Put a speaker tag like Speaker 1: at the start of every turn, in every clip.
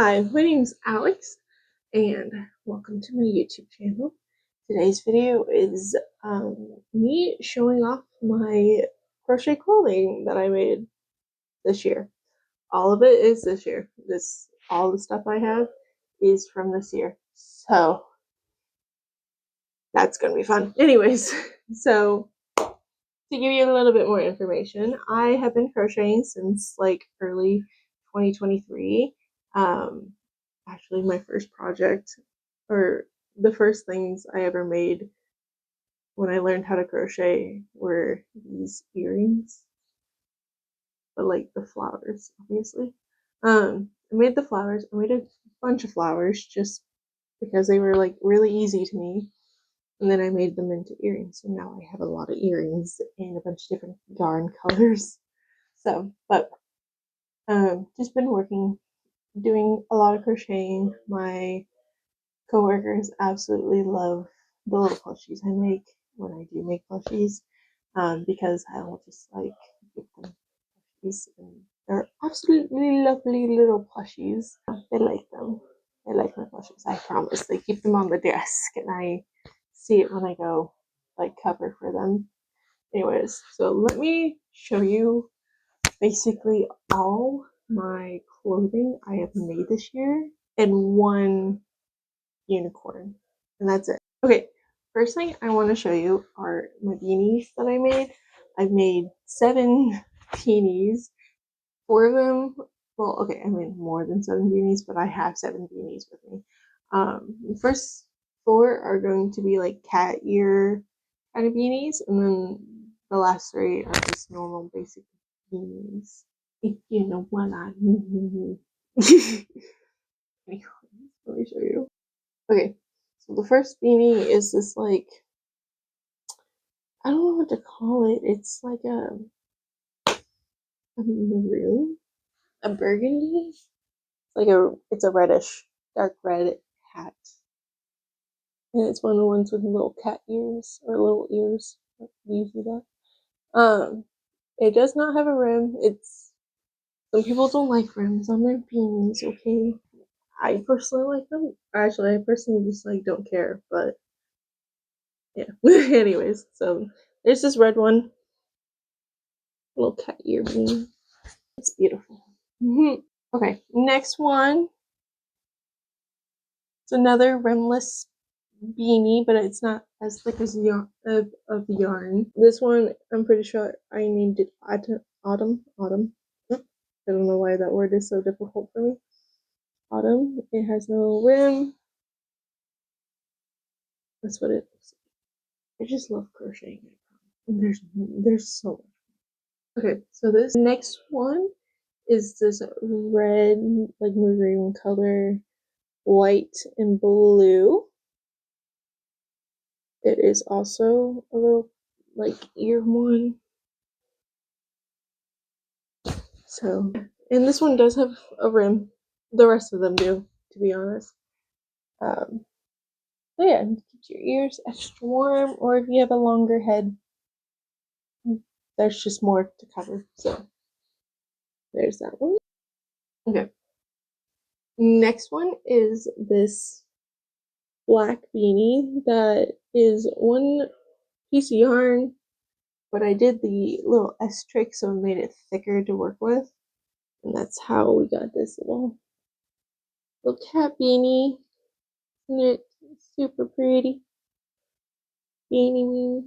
Speaker 1: Hi, my name's Alex, and welcome to my YouTube channel. Today's video is me showing off my crochet clothing that I made this year. All of it is this year. All the stuff I have is from this year. So that's gonna be fun. Anyways, so to give you a little bit more information, I have been crocheting since like early 2023. Actually, my first project, or the first things I ever made when I learned how to crochet, were these earrings, but like the flowers, obviously. I made the flowers. I made a bunch of flowers just because they were like really easy to me. And then I made them into earrings. So now I have a lot of earrings in a bunch of different yarn colors. So, but just been doing a lot of crocheting. My coworkers absolutely love the little plushies I make when I do make plushies, because I will just like give them plushies, and they're absolutely lovely little plushies. They like them. They like my plushies. I promise. They keep them on the desk, and I see it when I go like cover for them. Anyways, so let me show you basically all my clothing I have made this year in one unicorn, and that's it. Okay, first thing I want to show you are my beanies that I made. I've made 7 beanies. 4 of them, well, okay, I made more than 7 beanies, but I have 7 beanies with me. The first 4 are going to be like cat ear kind of beanies, and then the last 3 are just normal basic beanies, if you know what I mean. Anyways, let me show you. Okay, so the first beanie is this like, I don't know what to call it. It's like a maroon, a burgundy. It's a reddish, dark red hat, and it's one of the ones with little cat ears or little ears. Do you see that? It does not have a rim. Some people don't like rims on their beanies. Okay, I personally like them. Actually, I personally just like don't care, but yeah. Anyways, so there's this red one, little cat ear beanie. It's beautiful. Okay, next one. It's another rimless beanie, but it's not as thick as of yarn. This one, I'm pretty sure I named it Autumn. Autumn. I don't know why that word is so difficult for me. Autumn. It has no rim. That's what it looks like. I just love crocheting. And there's so much. Okay, so this next one is this red, like maroon color, white and blue. It is also a little like ear one. So, and this one does have a rim. The rest of them do, to be honest. So yeah, keeps your ears extra warm, or if you have a longer head, there's just more to cover. So there's that one. Okay. Next one is this black beanie that is one piece of yarn, but I did the little S trick, so it made it thicker to work with. And that's how we got this little cat beanie. Isn't it super pretty? Beanie.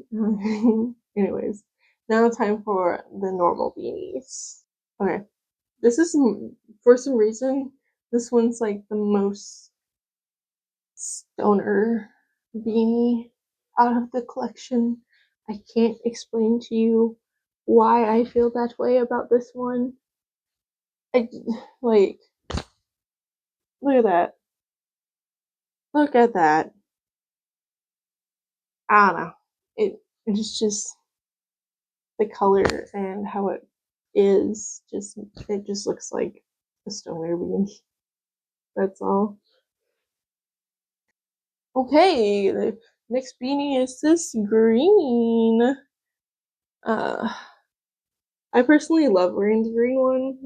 Speaker 1: Anyways, now time for the normal beanies. Okay, this is, for some reason, this one's like the most stoner beanie out of the collection. I can't explain to you why I feel that way about this one. Like, look at that. Look at that. I don't know. It's just the color and how it just looks like a stoner beanie. That's all. Okay, the next beanie is this green. I personally love wearing the green one.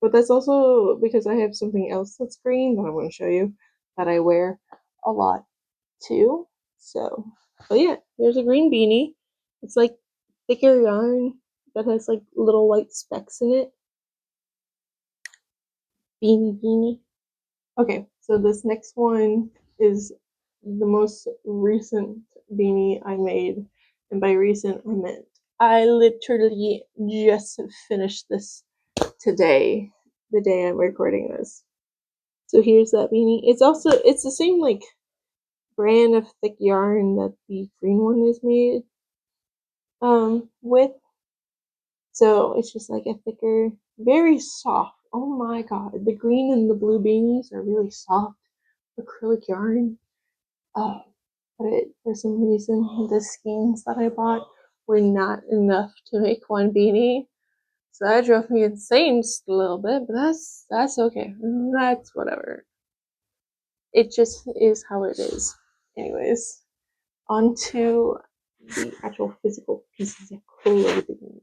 Speaker 1: But that's also because I have something else that's green that I'm going to show you that I wear a lot too. So, but yeah, there's a green beanie. It's like thicker yarn that has like little white specks in it. Beanie. Okay, so this next one is the most recent beanie I made. And by recent, I meant I literally just finished this today, the day I'm recording this. So here's that beanie. It's the same like brand of thick yarn that the green one is made with. So it's just like a thicker, very soft. Oh my god, the green and the blue beanies are really soft acrylic yarn. Uh, but for some reason, the skeins that I bought were not enough to make one beanie. So that drove me insane just a little bit, but that's okay. That's whatever. It just is how it is. Anyways, on to the actual physical pieces of clothing.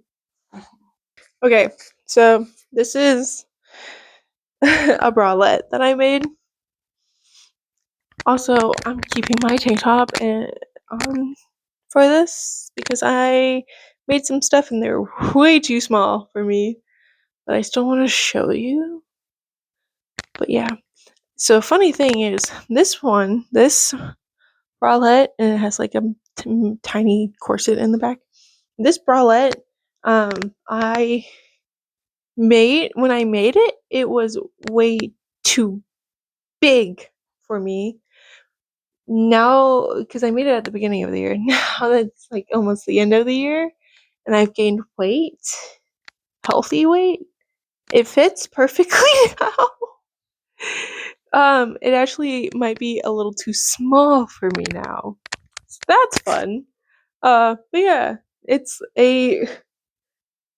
Speaker 1: Okay, so this is a bralette that I made. Also, I'm keeping my tank top and for this because I made some stuff and they're way too small for me, but I still want to show you. But yeah, so funny thing is this bralette, and it has like a tiny corset in the back. This bralette, I made when I made it, it was way too big for me. Now, because I made it at the beginning of the year, now that's like almost the end of the year, and I've gained weight, healthy weight. It fits perfectly now. It actually might be a little too small for me now. So that's fun. But yeah, it's a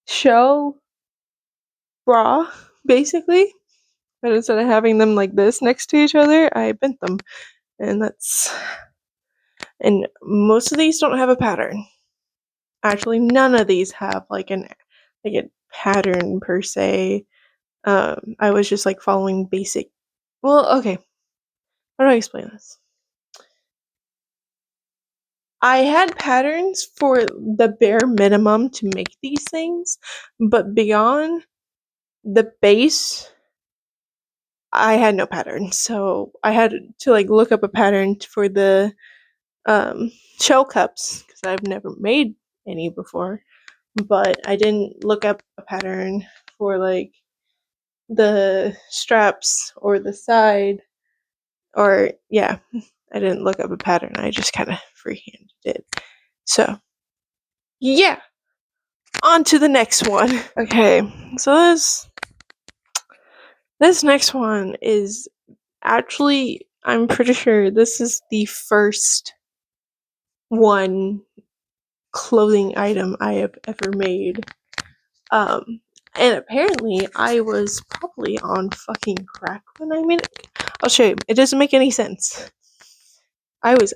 Speaker 1: shell bra, basically. But instead of having them like this next to each other, I bent them. And most of these don't have a pattern. Actually, none of these have like a pattern per se. I was just like following basic. Well, okay. How do I explain this? I had patterns for the bare minimum to make these things, but beyond the base, I had no pattern. So I had to like look up a pattern for the shell cups because I've never made any before. But I didn't look up a pattern for like the straps or the side, or yeah, I didn't look up a pattern. I just kind of freehanded it. So yeah, on to the next one. Okay, so this next one is actually, I'm pretty sure this is the first one clothing item I have ever made. And apparently I was probably on fucking crack when I made it. I'll show you. It doesn't make any sense. I was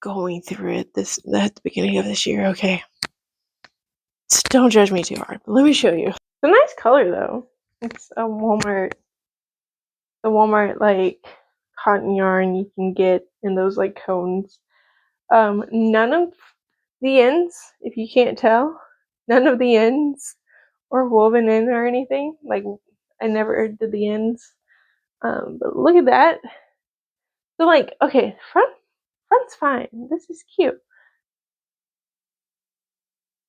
Speaker 1: going through it at the beginning of this year, okay? So don't judge me too hard, but let me show you. It's a nice color though. It's the Walmart like cotton yarn you can get in those like cones. None of the ends, if you can't tell, none of the ends are woven in or anything. Like I never did the ends. But look at that. So like, okay, front's fine. This is cute.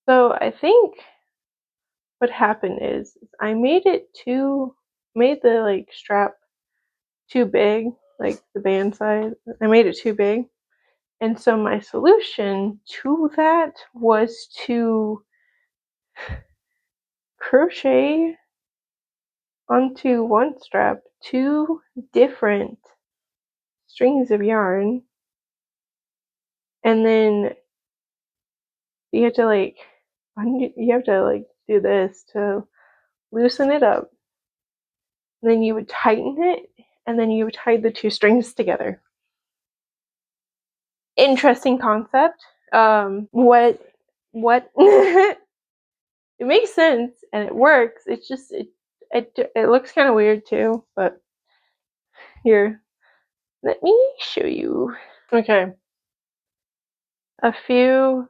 Speaker 1: So I think what happened is I made the like strap too big, like the band size. I made it too big. And so my solution to that was to crochet onto one strap 2 different strings of yarn, and then you have to like do this to loosen it up. And then you would tighten it, and then you would tie the 2 strings together. Interesting concept. What it makes sense and it works. It's just It looks kind of weird too, but here, let me show you. Okay. A few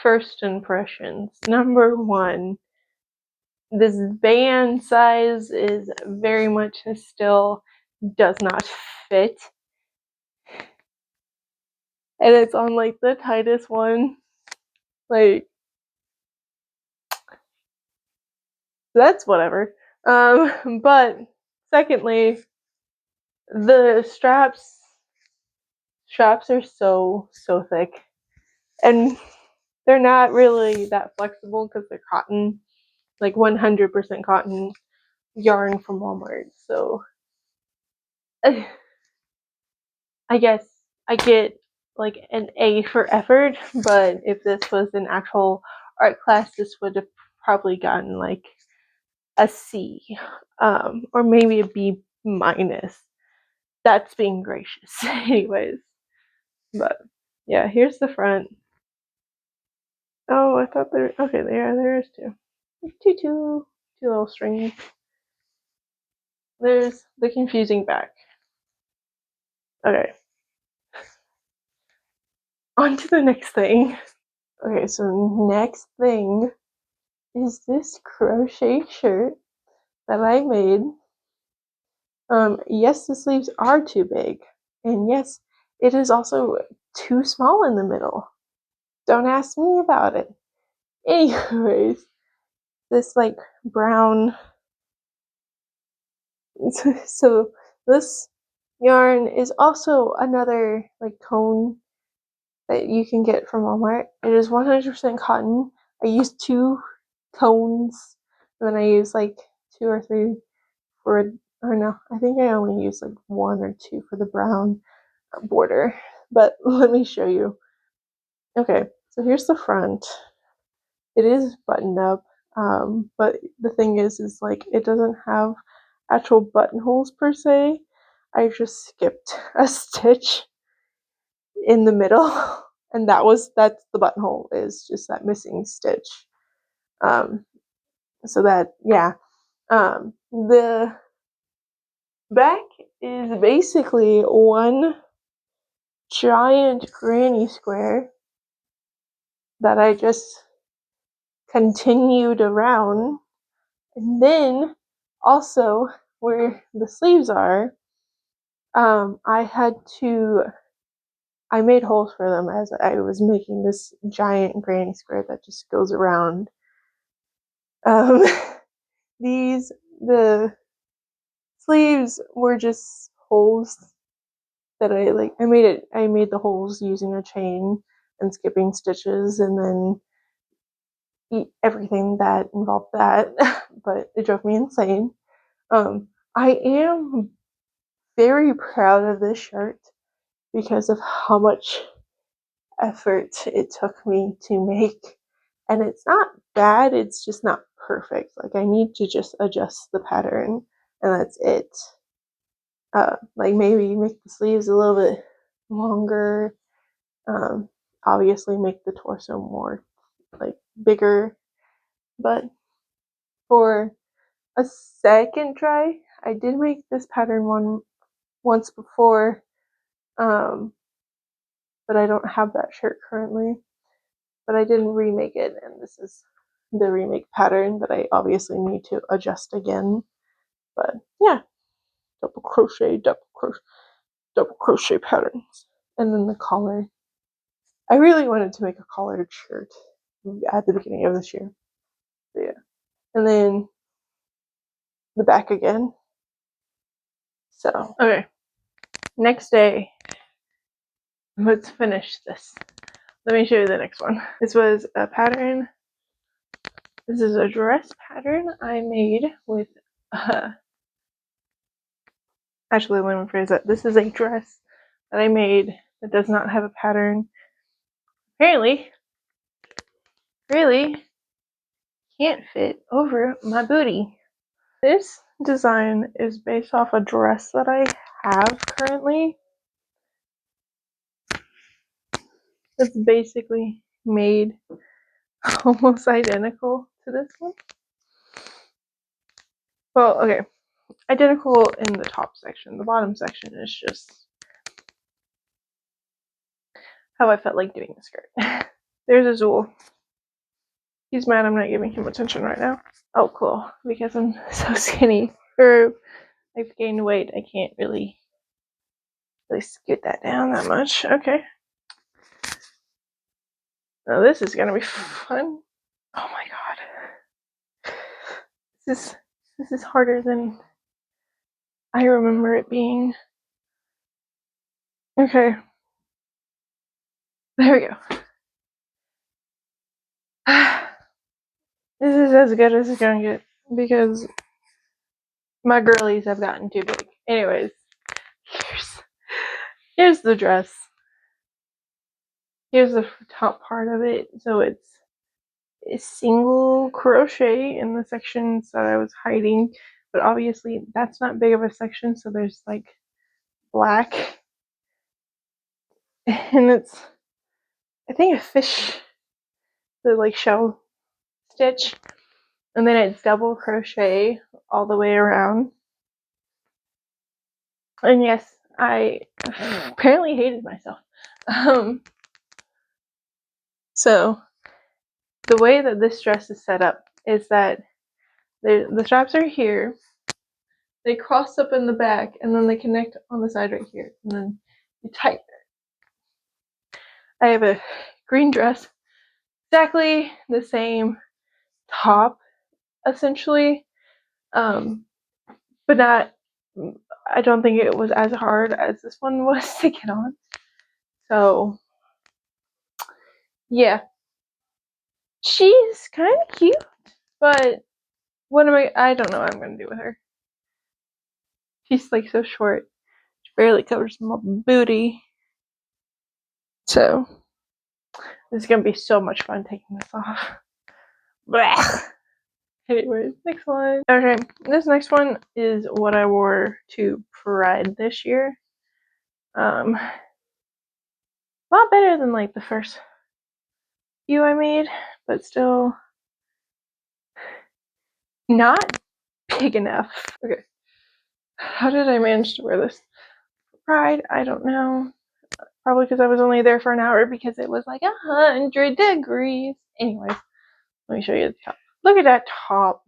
Speaker 1: first impressions. Number one, this band size is very much still does not fit. And it's on like the tightest one. Like, that's whatever. But secondly, the straps are so thick, and they're not really that flexible because they're cotton, like 100% cotton yarn from Walmart. So I guess I get like an A for effort, but if this was an actual art class, this would have probably gotten like a C, or maybe a B minus. That's being gracious. Anyways, but yeah, here's the front. Oh, I thought okay, there is two little strings. There's the confusing back. Okay, on to the next thing. Okay, so next thing is this crochet shirt that I made. Yes, the sleeves are too big, and yes, it is also too small in the middle. Don't ask me about it. Anyways, this like brown. So this yarn is also another like cone that you can get from Walmart. It is 100% cotton. I used 2 cones, and then I used like 2 or 3 for, or no, I think I only used like 1 or 2 for the brown border. But let me show you. Okay, so here's the front. It is buttoned up, but the thing is like it doesn't have actual buttonholes per se. I just skipped a stitch in the middle, and that's the buttonhole, is just that missing stitch. So that, yeah. The back is basically one giant granny square that I just continued around, and then also where the sleeves are, I made holes for them as I was making this giant granny square that just goes around. The sleeves were just holes that I made the holes using a chain and skipping stitches, and then everything that involved that, but it drove me insane. I am very proud of this shirt because of how much effort it took me to make, and it's not bad, it's just not perfect. Like, I need to just adjust the pattern, and that's it. Like, maybe make the sleeves a little bit longer, obviously make the torso more like bigger, but for a second try, I did make this pattern once before, but I don't have that shirt currently. But I didn't remake it, and this is the remake pattern that I obviously need to adjust again. But yeah, double crochet patterns. And then the collar. I really wanted to make a collared shirt at the beginning of this year. So yeah. And then the back again. So, okay. Next day, let's finish this. Let me show you the next one. This was a pattern. This is a dress pattern I made with, actually, let me phrase that. This is a dress that I made that does not have a pattern. Apparently, really can't fit over my booty. This design is based off a dress that I have currently. It's basically made almost identical to this one. Well, okay, identical in the top section. The bottom section is just how I felt like doing the skirt. There's Azul. He's mad I'm not giving him attention right now. Oh, cool. Because I'm so skinny. Or I've gained weight. I can't really scoot that down that much. Okay. Now this is gonna be fun. Oh my god. This is harder than I remember it being. Okay. There we go. This is as good as it's gonna get because my girlies have gotten too big. Anyways, here's the dress. Here's the top part of it. So it's a single crochet in the sections that I was hiding, but obviously that's not big of a section, so there's like black, and it's, I think, a fish, the like shell stitch, and then it's double crochet all the way around. And yes, I apparently hated myself. So the way that this dress is set up is that the straps are here, they cross up in the back, and then they connect on the side right here, and then you tighten it. I have a green dress, exactly the same top, essentially, but not, I don't think it was as hard as this one was to get on. So yeah, she's kind of cute, but what am I don't know what I'm gonna do with her. She's like so short, she barely covers my booty. So this is gonna be so much fun taking this off. Blah. Anyways, next one. Okay, this next one is what I wore to Pride this year. A lot better than like the first few I made, but still not big enough. Okay, how did I manage to wear this for Pride? I don't know. Probably because I was only there for an hour because it was like 100 degrees. Anyways, let me show you the top. Look at that top.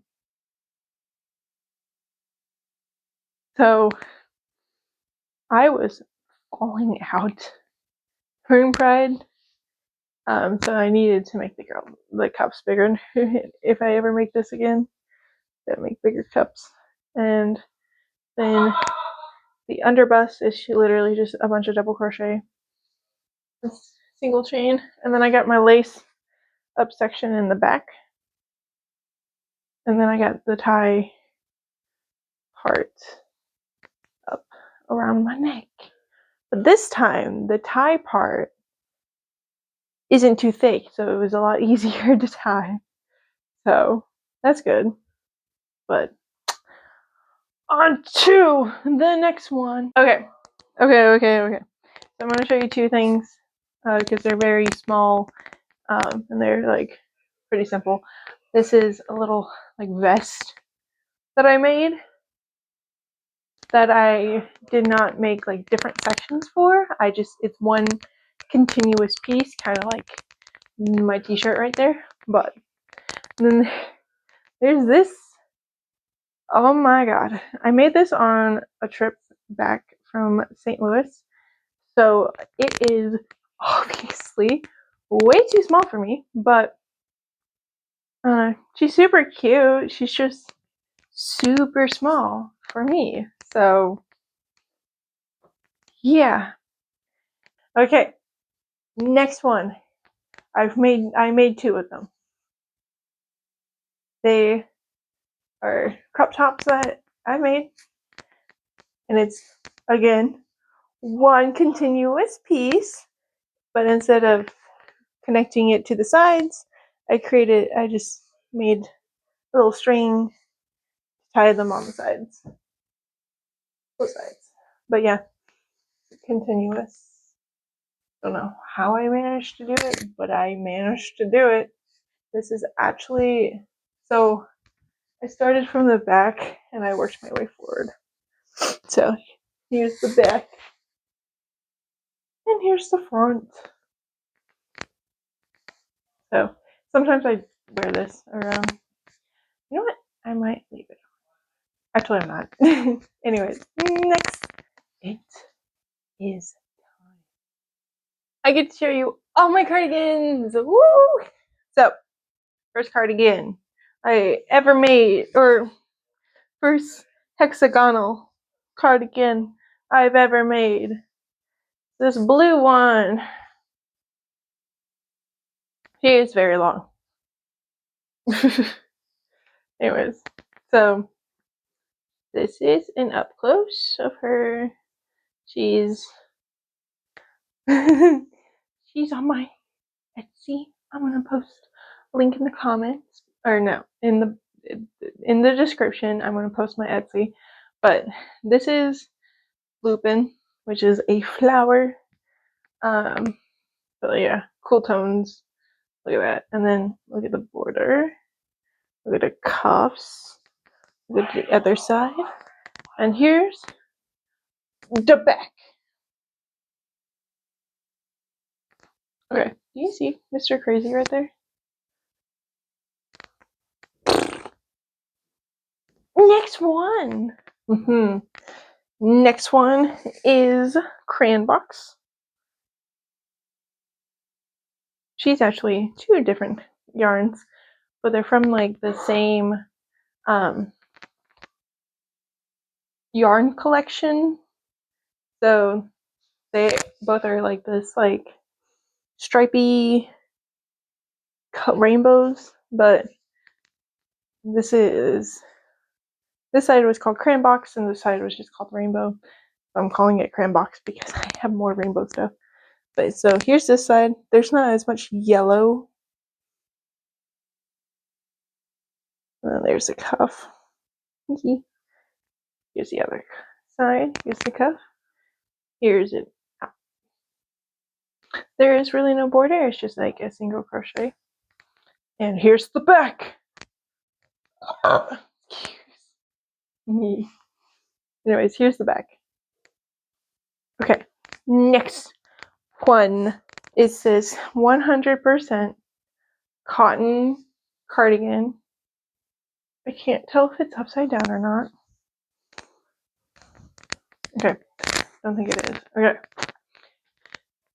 Speaker 1: So I was falling out during Pride. So I needed to make the cups bigger. If I ever make this again, gotta make bigger cups. And then the underbust is literally just a bunch of double crochet, single chain, and then I got my lace up section in the back, and then I got the tie part up around my neck. But this time, the tie part isn't too thick, so it was a lot easier to tie. So that's good. But on to the next one. Okay. So I'm going to show you two things because they're very small and they're like pretty simple. This is a little like vest that I made that I did not make like different sections for. It's one continuous piece, kind of like my t-shirt right there. But then there's this. Oh my god. I made this on a trip back from St. Louis. So it is obviously way too small for me, but she's super cute. She's just super small for me. So yeah. Okay. Next one. I made two of them. They are crop tops that I made. And it's again one continuous piece, but instead of connecting it to the sides, I just made a little string to tie them on the sides. Both sides. But yeah, continuous. Don't know how I managed to do it, but I managed to do it. This is actually, so I started from the back and I worked my way forward. So here's the back. And here's the front. So sometimes I wear this around. You know what? I might leave it. Actually, I'm not. Anyways, next it is time. I get to show you all my cardigans. Woo! So, first cardigan I ever made, or first hexagonal cardigan I've ever made. This blue one. She is very long. Anyways, so this is an up close of her. She's she's on my Etsy. I'm gonna post a link in the comments, or no, in the description. I'm gonna post my Etsy. But this is Lupin, which is a flower. But yeah, cool tones. Look at that, and then look at the border. Look at the cuffs. Look at the other side, and here's the back. Okay, do you see Mr. Crazy right there? Next one. Next one is Crayon Box. She's actually two different yarns, but they're from like the same yarn collection. So they both are like this like stripy rainbows, but this side was called Crayon Box and this side was just called Rainbow. So I'm calling it Crayon Box because I have more rainbow stuff. But so here's this side. There's not as much yellow. There's the cuff. Here's the other side. Here's the cuff. Here's it. There is really no border. It's just like a single crochet. And here's the back. Anyways, here's the back. Okay, next one. It says 100% cotton cardigan. I can't tell if it's upside down or not. Okay, don't think it is. Okay.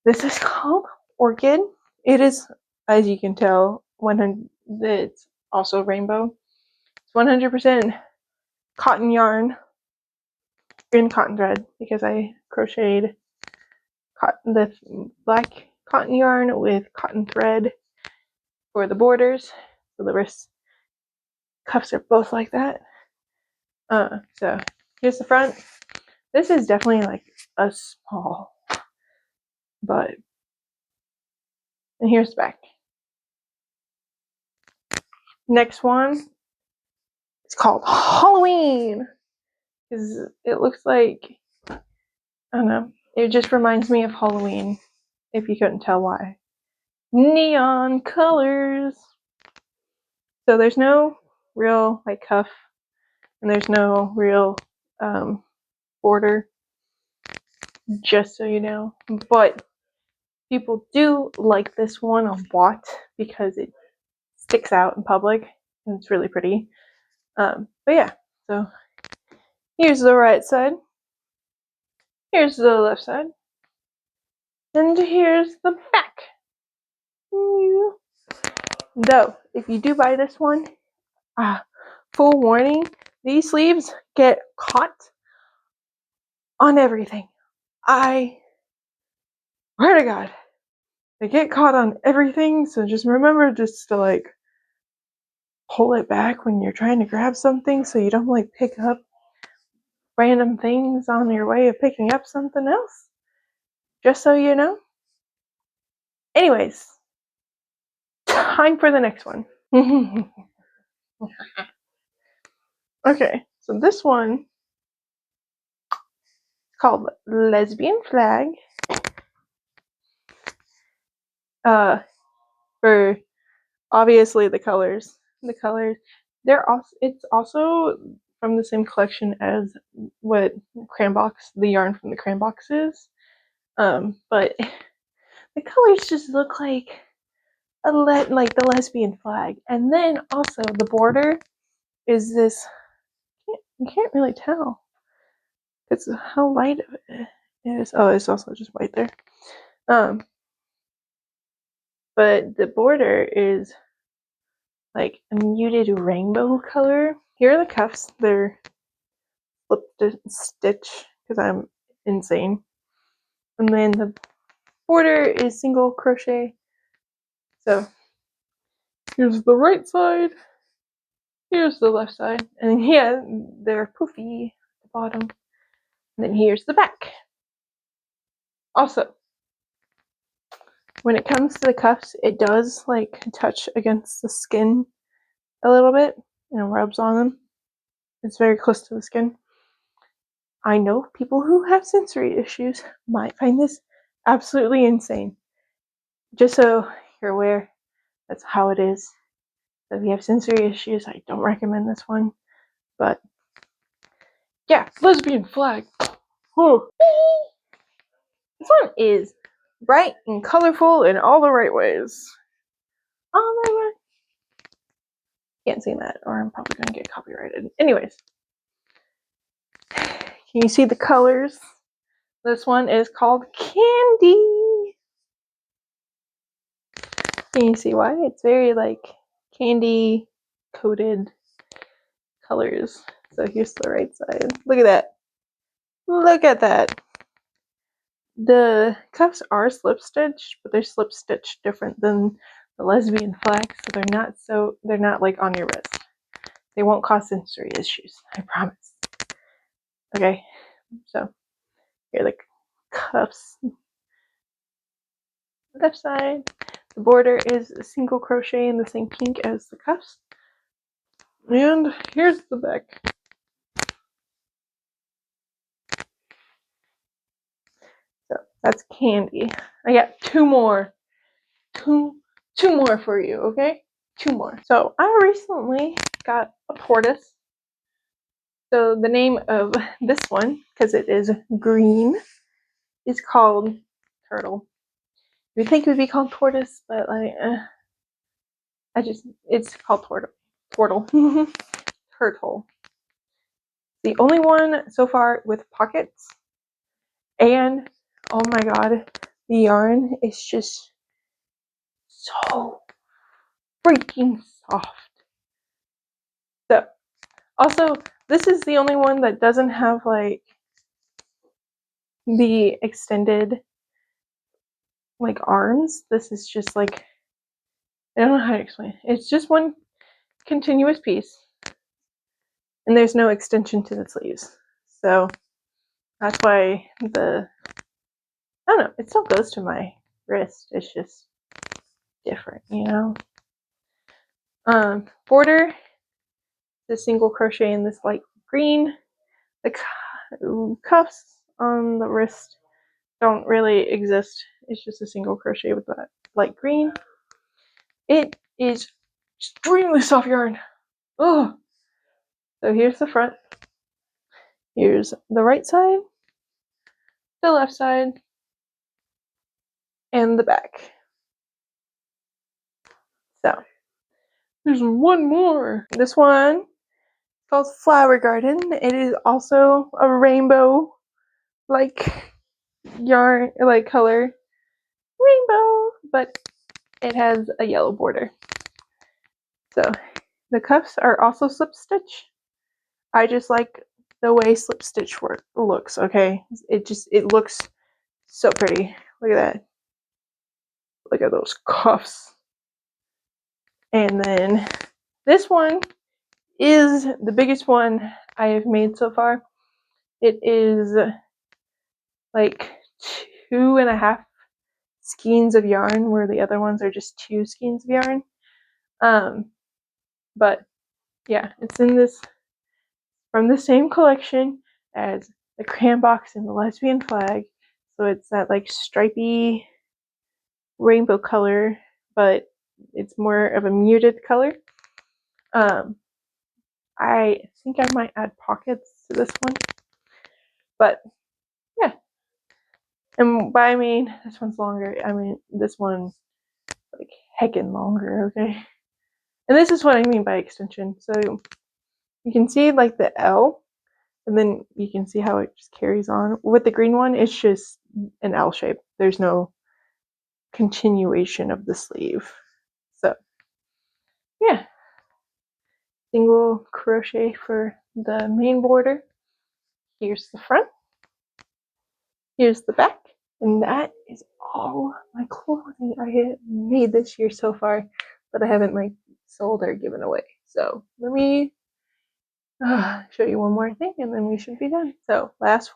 Speaker 1: This is called Orchid. It is, as you can tell, 100. It's also rainbow. It's 100% cotton yarn in cotton thread because I crocheted the black cotton yarn with cotton thread for the borders. So the wrist cuffs are both like that. So here's the front. This is definitely like a small, but and here's the back. Next one, it's called Halloween because it looks like, I don't know, it just reminds me of Halloween. If you couldn't tell why, neon colors. So there's no real like cuff, and there's no real border. Just so you know, but people do like this one a lot because it sticks out in public and it's really pretty. But yeah, so here's the right side, here's the left side, and here's the back. Though, if you do buy this one, full warning, these sleeves get caught on everything. I swear to God, they get caught on everything, so just remember just to like pull it back when you're trying to grab something so you don't like pick up random things on your way of picking up something else. Just so you know. Anyways, time for the next one. Okay, so this one is called Lesbian Flag. For obviously the colors. The colors. It's also from the same collection as what the yarn from the crayon box is. But the colors just look like like the lesbian flag. And then also the border is this, you can't really tell. It's how light it is. Oh, it's also just white there. But the border is like a muted rainbow color. Here are the cuffs. They're slip stitch because I'm insane. And then the border is single crochet. So here's the right side. Here's the left side. And yeah, they're poofy at the bottom. And then here's the back. Also, when it comes to the cuffs, it does like touch against the skin a little bit and rubs on them. It's very close to the skin. I know people who have sensory issues might find this absolutely insane. Just so you're aware, that's how it is. So if you have sensory issues, I don't recommend this one. But yeah, lesbian flag. Whew. This one is bright and colorful in all the right ways. All the right ways. Can't say that, or I'm probably gonna get copyrighted. Anyways, can you see the colors? This one is called Candy. Can you see why? It's very like candy coated colors. So here's the right side. Look at that. Look at that. The cuffs are slip stitched, but they're slip stitched different than the lesbian flag, so they're not like on your wrist. They won't cause sensory issues, I promise. Okay, so here are the cuffs. Left side. The border is single crochet in the same pink as the cuffs. And here's the back. So that's Candy. I got two more. Two more for you, okay? Two more. So I recently got a tortoise. So the name of this one, because it is green, is called Turtle. You'd think it would be called Tortoise, but like, it's called Turtle. Turtle. The only one so far with pockets. And, oh my god, the yarn is just so freaking soft. So, also, this is the only one that doesn't have like the extended like arms. This is just like, I don't know how to explain it. It's just one continuous piece and there's no extension to the sleeves. So that's why I don't know, it still goes to my wrist. It's just different, you know. Border, the single crochet in this light green. The cuffs on the wrist don't really exist. It's just a single crochet with that light green. It is extremely soft yarn. Oh, so here's the front. Here's the right side, the left side, and the back. So there's one more. This one is called Flower Garden. It is also a rainbow like yarn, like color rainbow, but it has a yellow border. So the cuffs are also slip stitch. I just like the way slip stitch looks, okay? It looks so pretty. Look at that. Look at those cuffs. And then this one is the biggest one I have made so far. It is like 2.5 skeins of yarn, where the other ones are just 2 skeins of yarn. But yeah, it's in this from the same collection as the crayon box and the lesbian flag. So it's that like stripy rainbow color, but it's more of a muted color. I think I might add pockets to this one. But yeah. And by I mean this one's longer. I mean this one's like heckin' longer, okay? And this is what I mean by extension. So you can see like the L, and then you can see how it just carries on. With the green one, it's just an L shape. There's no continuation of the sleeve. So yeah, single crochet for the main border. Here's the front. Here's the back. And that is all my clothing I have made this year so far that I haven't like sold or given away. So let me show you one more thing and then we should be done. So last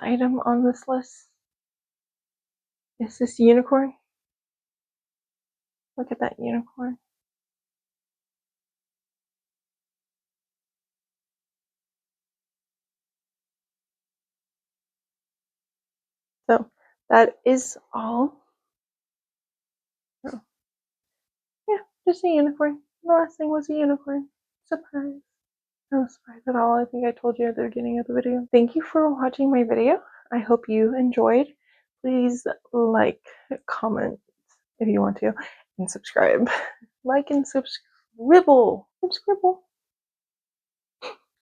Speaker 1: item on this list is this unicorn. Look at that unicorn. So that is all. Oh, yeah, just a unicorn. The last thing was a unicorn. Surprise. No surprise at all. I think I told you at the beginning of the video. Thank you for watching my video. I hope you enjoyed. Please like, comment if you want to, and subscribe. Like and subscribble. Subscribble.